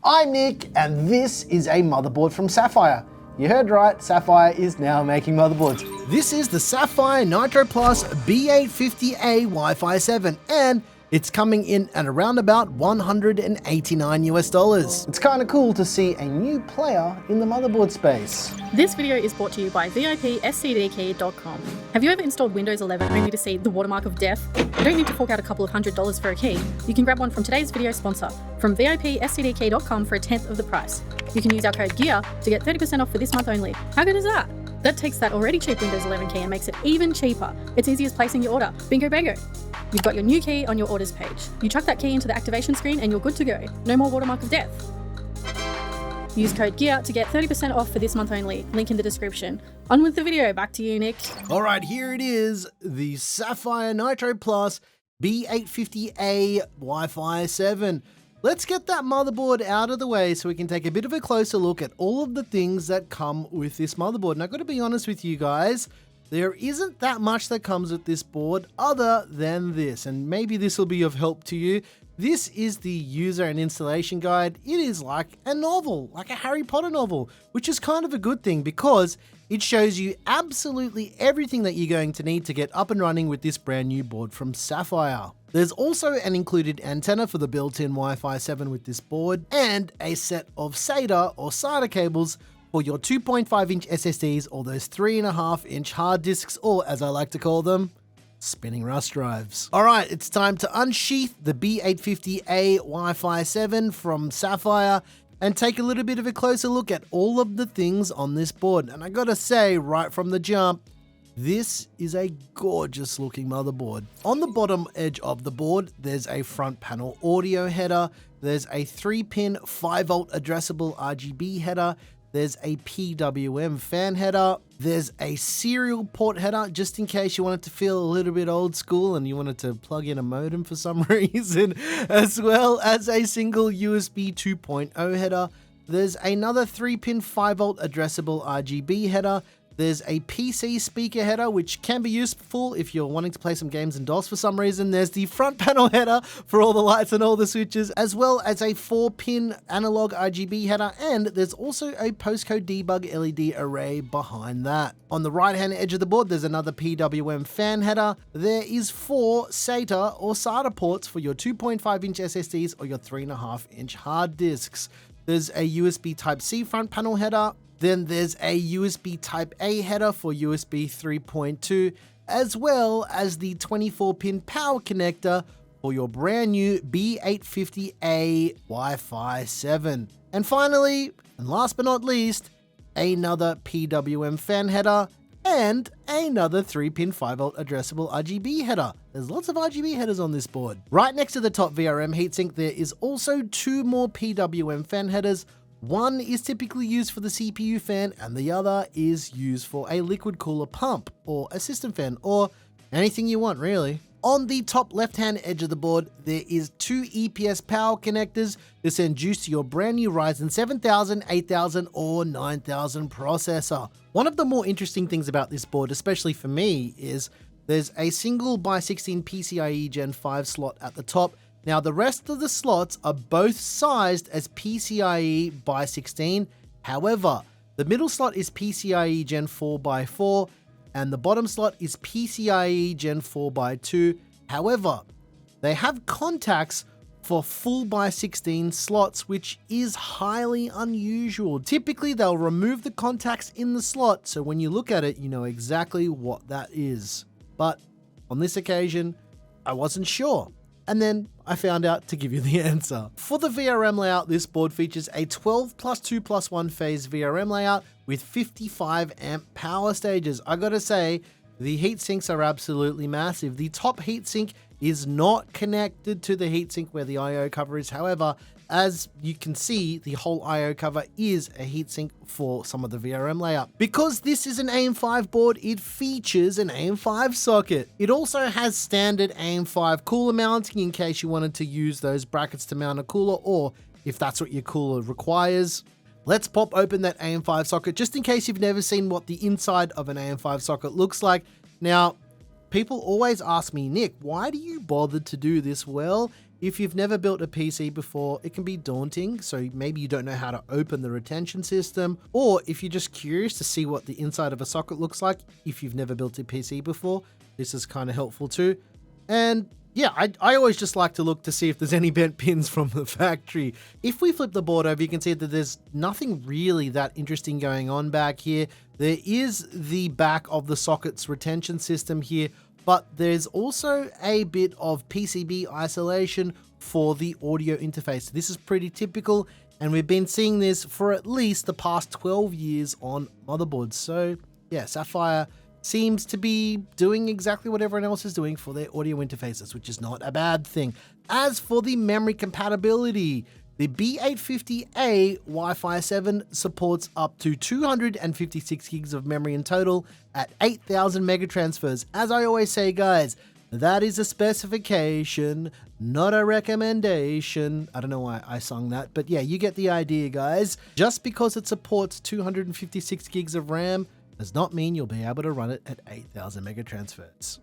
I'm Nick, and this is a motherboard from Sapphire. You heard right, Sapphire is now making motherboards. This is the Sapphire Nitro Plus B850A Wi-Fi 7, and it's coming in at around about $189 US. It's kind of cool to see a new player in the motherboard space. This video is brought to you by VIPSCDkey.com. Have you ever installed Windows 11 only to see the watermark of death? You don't need to fork out a couple of $100s for a key. You can grab one from today's video sponsor, from VIPSCDkey.com for a tenth of the price. You can use our code GEAR to get 30% off for this month only. How good is that? That takes that already cheap Windows 11 key and makes it even cheaper. It's easy as placing your order. Bingo bango. You've got your new key on your orders page. You chuck that key into the activation screen and you're good to go. No more watermark of death. Use code GEAR to get 30% off for this month only. Link in the description. On with the video. Back to you, Nick. All right, here it is. The Sapphire Nitro Plus B850A Wi-Fi 7. Let's get that motherboard out of the way so we can take a bit of a closer look at all of the things that come with this motherboard. And I've got to be honest with you guys, there isn't that much that comes with this board other than this, and maybe this will be of help to you. This is the user and installation guide. It is like a novel, like a Harry Potter novel, which is kind of a good thing because it shows you absolutely everything that you're going to need to get up and running with this brand new board from Sapphire. There's also an included antenna for the built-in Wi-Fi 7 with this board, and a set of SATA or SATA cables for your 2.5-inch SSDs or those 3.5-inch hard disks, or as I like to call them, spinning Rust drives. All right, it's time to unsheath the B850A Wi-Fi 7 from Sapphire and take a little bit of a closer look at all of the things on this board. And I gotta say, right from the jump, this is a gorgeous looking motherboard. On the bottom edge of the board, there's a front panel audio header, there's a 3-pin 5-volt addressable RGB header, there's a PWM fan header, there's a serial port header just in case you wanted to feel a little bit old school and you wanted to plug in a modem for some reason, as well as a single USB 2.0 header. There's another 3-pin 5-volt addressable RGB header. There's a PC speaker header, which can be useful if you're wanting to play some games in DOS for some reason. There's the front panel header for all the lights and all the switches, as well as a 4-pin analog RGB header, and there's also a postcode debug LED array behind that. On the right-hand edge of the board, there's another PWM fan header. There is 4 SATA or SATA ports for your 2.5-inch SSDs or your 3.5-inch hard disks. There's a USB Type-C front panel header. Then there's a USB Type-A header for USB 3.2, as well as the 24-pin power connector for your brand new B850A Wi-Fi 7. And finally, and last but not least, another PWM fan header and another 3-pin 5-volt addressable RGB header. There's lots of RGB headers on this board. Right next to the top VRM heatsink, there is also 2 more PWM fan headers. One is typically used for the CPU fan and the other is used for a liquid cooler pump or a system fan or anything you want really. On the top left-hand edge of the board, there is 2 EPS power connectors to send juice to your brand new Ryzen 7000, 8000 or 9000 processor. One of the more interesting things about this board, especially for me, is there's a single by 16 PCIe Gen 5 slot at the top. Now, the rest of the slots are both sized as PCIe by 16. However, the middle slot is PCIe Gen 4x4 and the bottom slot is PCIe Gen 4x2. However, they have contacts for full by 16 slots, which is highly unusual. Typically, they'll remove the contacts in the slot, so when you look at it, you know exactly what that is. But on this occasion, I wasn't sure. And then I found out to give you the answer. For the VRM layout, this board features a 12+2+1 phase VRM layout with 55 amp power stages. I gotta say, the heat sinks are absolutely massive. The top heat sink is not connected to the heatsink where the I/O cover is. However, as you can see, the whole I/O cover is a heatsink for some of the VRM layout. Because this is an AM5 board, it features an AM5 socket. It also has standard AM5 cooler mounting in case you wanted to use those brackets to mount a cooler, or if that's what your cooler requires. Let's pop open that AM5 socket just in case you've never seen what the inside of an AM5 socket looks like. Now, people always ask me, Nick, why do you bother to do this? Well, If you've never built a PC before, it can be daunting, so maybe you don't know how to open the retention system, or if you're just curious to see what the inside of a socket looks like if you've never built a PC before, this is kind of helpful too. And yeah, I always just like to look to see if there's any bent pins from the factory. If we flip the board over, you can see that there's nothing really that interesting going on back here. There is the back of the socket's retention system here, but there's also a bit of PCB isolation for the audio interface. This is pretty typical, and we've been seeing this for at least the past 12 years on motherboards. So yeah, Sapphire seems to be doing exactly what everyone else is doing for their audio interfaces, which is not a bad thing. As for the memory compatibility, the B850A Wi-Fi 7 supports up to 256 gigs of memory in total at 8,000 megatransfers. As I always say, guys, that is a specification, not a recommendation. I don't know why I sung that, but yeah, you get the idea, guys. Just because it supports 256 gigs of RAM does not mean you'll be able to run it at 8,000 megatransfers.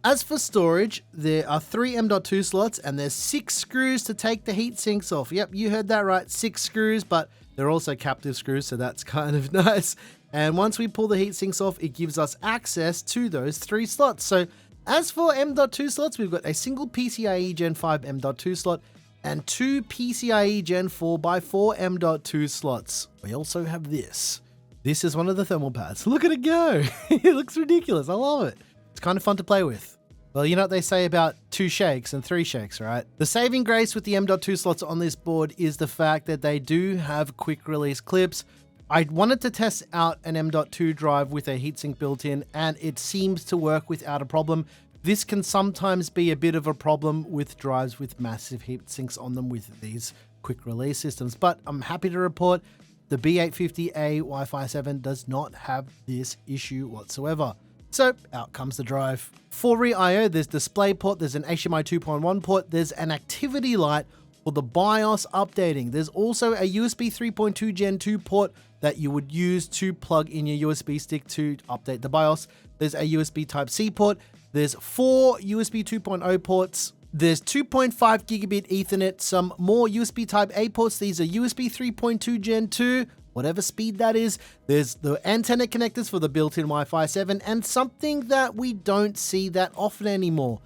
As for storage, there are 3 M.2 slots and there's 6 screws to take the heat sinks off. Yep, you heard that right, 6 screws, but they're also captive screws, so that's kind of nice. And once we pull the heat sinks off, it gives us access to those 3 slots. So as for M.2 slots, we've got a single PCIe Gen 5 M.2 slot and 2 PCIe Gen 4x4 M.2 slots. We also have this. This is one of the thermal pads. Look at it go. It looks ridiculous. I love it. It's kind of fun to play with. Well, you know what they say about 2 shakes and 3 shakes, right? The saving grace with the M.2 slots on this board is the fact that they do have quick release clips. I wanted to test out an M.2 drive with a heatsink built in, and it seems to work without a problem. This can sometimes be a bit of a problem with drives with massive heatsinks on them with these quick release systems, but I'm happy to report the B850A Wi-Fi 7 does not have this issue whatsoever. So out comes the drive. For rear I/O, there's DisplayPort, there's an HDMI 2.1 port, there's an activity light for the BIOS updating. There's also a USB 3.2 Gen 2 port that you would use to plug in your USB stick to update the BIOS. There's a USB Type-C port. There's 4 USB 2.0 ports. There's 2.5 gigabit Ethernet, some more USB Type-A ports. These are USB 3.2 Gen 2, whatever speed that is. There's the antenna connectors for the built-in Wi-Fi 7, and something that we don't see that often anymore,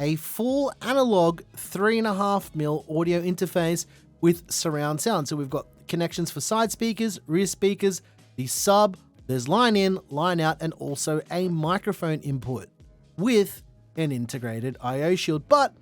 a full analog 3.5mm audio interface with surround sound. So we've got connections for side speakers, rear speakers, the sub, there's line in, line out, and also a microphone input with an integrated I/O shield. But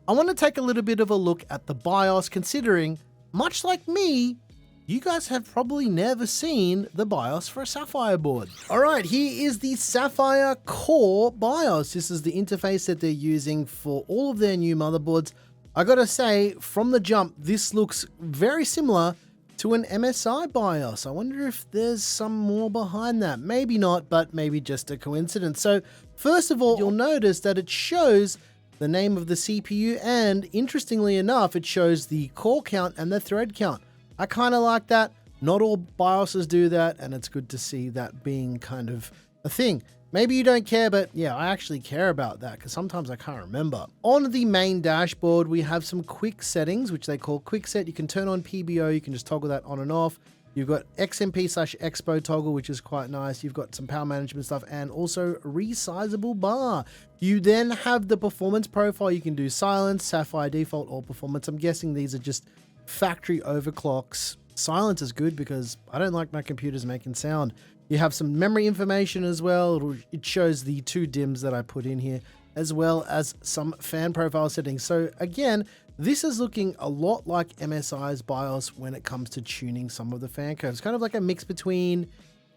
I want to take a little bit of a look at the BIOS, considering, much like me, you guys have probably never seen the BIOS for a Sapphire board. All right, here is the Sapphire Core BIOS. This is the interface that they're using for all of their new motherboards. I gotta say, from the jump, this looks very similar to an MSI BIOS. I wonder if there's some more behind that. Maybe not, but maybe just a coincidence. So first of all, you'll notice that it shows the name of the CPU, and interestingly enough, it shows the core count and the thread count. I kind of like that. Not all BIOSes do that, and it's good to see that being kind of a thing. Maybe you don't care, but yeah, I actually care about that because sometimes I can't remember. On the main dashboard, we have some quick settings, which they call quick set. You can turn on PBO, you can just toggle that on and off. You've got XMP/Expo toggle, which is quite nice. You've got some power management stuff and also resizable bar. You then have the performance profile. You can do silence, Sapphire default, or performance. I'm guessing these are just factory overclocks. Silence is good because I don't like my computers making sound. You have some memory information as well. It shows the 2 DIMMs that I put in here, as well as some fan profile settings. So again, this is looking a lot like MSI's BIOS when it comes to tuning some of the fan curves. Kind of like a mix between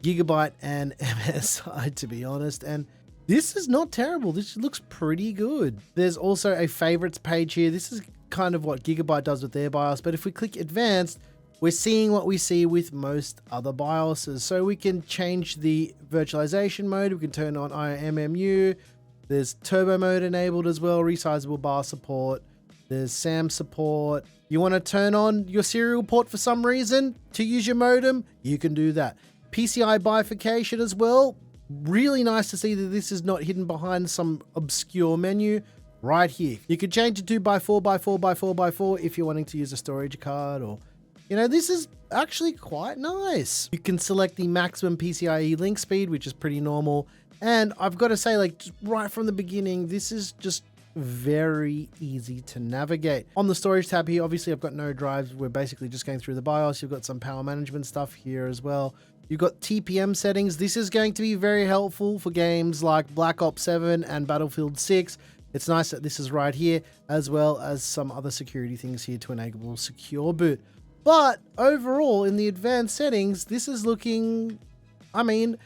Gigabyte and MSI, to be honest. And this is not terrible. This looks pretty good. There's also a favorites page here. This is kind of what Gigabyte does with their BIOS. But if we click advanced, we're seeing what we see with most other BIOSes. So we can change the virtualization mode. We can turn on IMMU. There's turbo mode enabled as well, resizable bar support. There's SAM support. You want to turn on your serial port for some reason to use your modem? You can do that. PCI bifurcation as well. Really nice to see that this is not hidden behind some obscure menu. right here. You could change it to by 4x4x4x4x4 if you're wanting to use a storage card, or, you know, this is actually quite nice. You can select the maximum PCIe link speed, which is pretty normal. And I've got to say, like, just right from the beginning, this is just very easy to navigate. On the storage tab here, obviously I've got no drives. We're basically just going through the BIOS. You've got some power management stuff here as well. You've got TPM settings. This is going to be very helpful for games like Black Ops 7 and Battlefield 6. It's nice that this is right here, as well as some other security things here to enable secure boot. But overall, in the advanced settings, this is looking, I mean,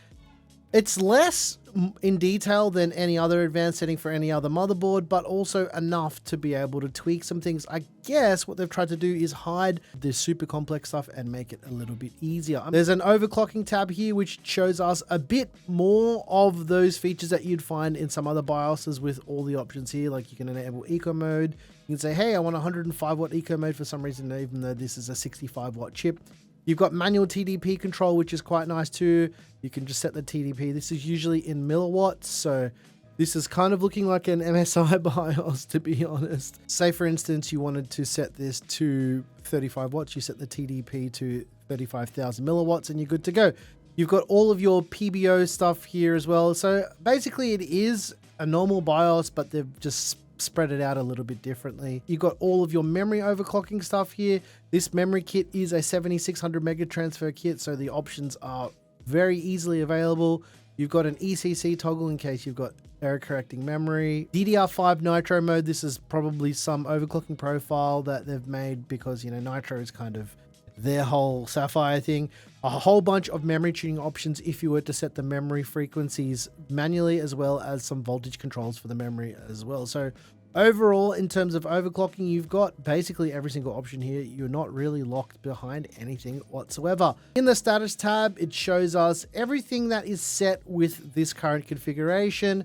it's less in detail than any other advanced setting for any other motherboard, but also enough to be able to tweak some things. I guess what they've tried to do is hide the super complex stuff and make it a little bit easier. There's an overclocking tab here, which shows us a bit more of those features that you'd find in some other BIOSes with all the options here. Like you can enable eco mode. You can say, hey, I want 105 watt eco mode for some reason, even though this is a 65 watt chip. You've got manual TDP control, which is quite nice too. You can just set the TDP. This is usually in milliwatts, so this is kind of looking like an MSI BIOS, to be honest. Say, for instance, you wanted to set this to 35 watts. You set the TDP to 35,000 milliwatts and you're good to go. You've got all of your PBO stuff here as well. So basically it is a normal BIOS, but they've just spread it out a little bit differently. You've got all of your memory overclocking stuff here. This memory kit is a 7600 mega transfer kit, so the options are very easily available. You've got an ECC toggle in case you've got error correcting memory. DDR5 Nitro mode, this is probably some overclocking profile that they've made because, you know, Nitro is kind of their whole Sapphire thing. A whole bunch of memory tuning options if you were to set the memory frequencies manually, as well as some voltage controls for the memory as well. So overall, in terms of overclocking, you've got basically every single option here. You're not really locked behind anything whatsoever. In the status tab, it shows us everything that is set with this current configuration.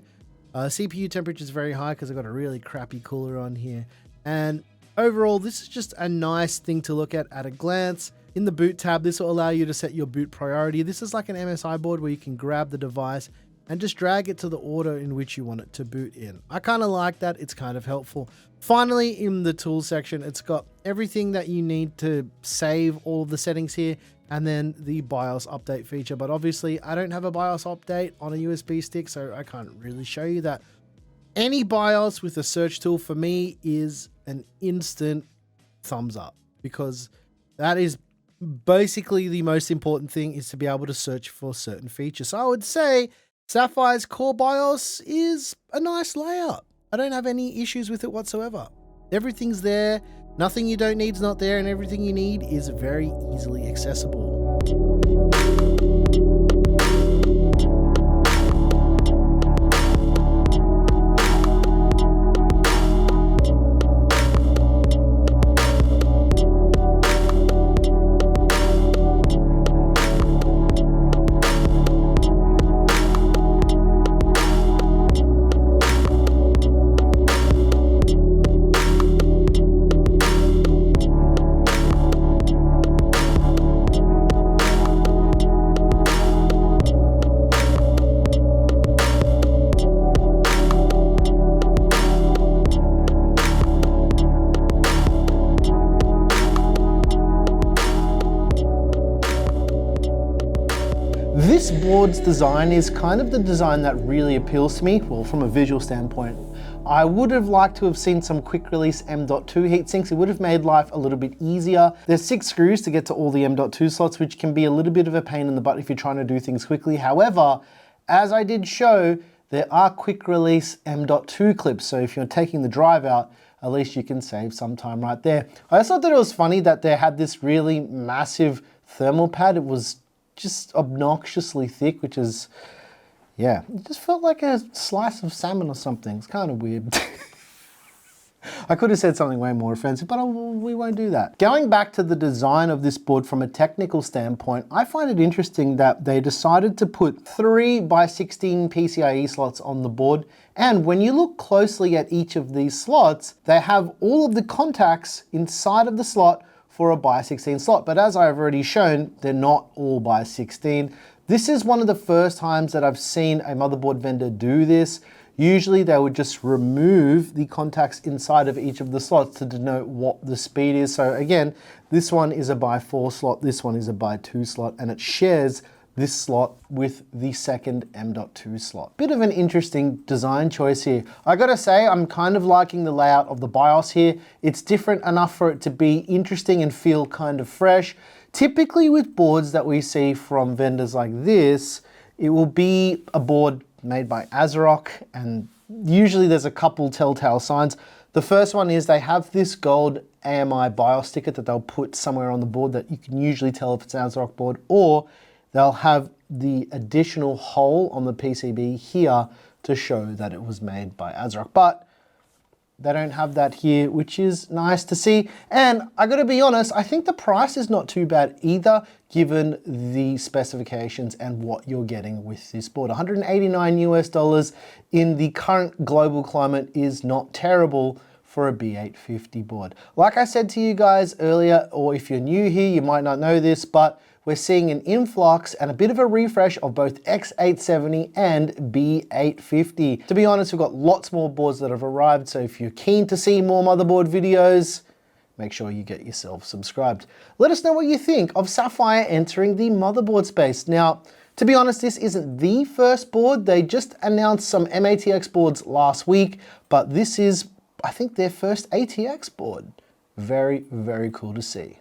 CPU temperature is very high because I've got a really crappy cooler on here. And overall, this is just a nice thing to look at a glance. In the boot tab, this will allow you to set your boot priority. This is like an MSI board where you can grab the device and just drag it to the order in which you want it to boot in. I kind of like that. It's kind of helpful. Finally, in the tools section, it's got everything that you need to save all of the settings here, and then the BIOS update feature. But obviously, I don't have a BIOS update on a USB stick, so I can't really show you that. Any BIOS with a search tool for me is an instant thumbs up, because that is basically the most important thing, is to be able to search for certain features. So I would say Sapphire's core BIOS is a nice layout. I don't have any issues with it whatsoever. Everything's there, nothing you don't need is not there, and everything you need is very easily accessible. This board's design is kind of the design that really appeals to me, well, from a visual standpoint. I would have liked to have seen some quick release M.2 heatsinks. It would have made life a little bit easier. There's 6 screws to get to all the M.2 slots, which can be a little bit of a pain in the butt if you're trying to do things quickly. However, as I did show, there are quick release M.2 clips. So if you're taking the drive out, at least you can save some time right there. I also thought it was funny that they had this really massive thermal pad. It was just obnoxiously thick, which is, yeah, it just felt like a slice of salmon or something. It's kind of weird. I could have said something way more offensive, but we won't do that. Going back to the design of this board from a technical standpoint, I find it interesting that they decided to put 3x16 PCIe slots on the board. And when you look closely at each of these slots, they have all of the contacts inside of the slot for a by 16 slot. But as I've already shown, they're not all by 16. This is one of the first times that I've seen a motherboard vendor do this. Usually they would just remove the contacts inside of each of the slots to denote what the speed is. So again, this one is a by 4 slot, this one is a by 2 slot, and it shares this slot with the second M.2 slot. Bit of an interesting design choice here. I gotta say, I'm kind of liking the layout of the BIOS here. It's different enough for it to be interesting and feel kind of fresh. Typically with boards that we see from vendors like this, it will be a board made by ASRock, and usually there's a couple telltale signs. The first one is they have this gold AMI BIOS sticker that they'll put somewhere on the board that you can usually tell if it's an ASRock board, or they'll have the additional hole on the PCB here to show that it was made by ASRock. But they don't have that here, which is nice to see. And I gotta be honest, I think the price is not too bad either, given the specifications and what you're getting with this board. 189 US dollars in the current global climate is not terrible for a B850 board. Like I said to you guys earlier, or if you're new here, you might not know this, but we're seeing an influx and a bit of a refresh of both X870 and B850. To be honest, we've got lots more boards that have arrived, so if you're keen to see more motherboard videos, make sure you get yourself subscribed. Let us know what you think of Sapphire entering the motherboard space. Now, to be honest, this isn't the first board. They just announced some MATX boards last week, but this is, I think, their first ATX board. Very, very cool to see.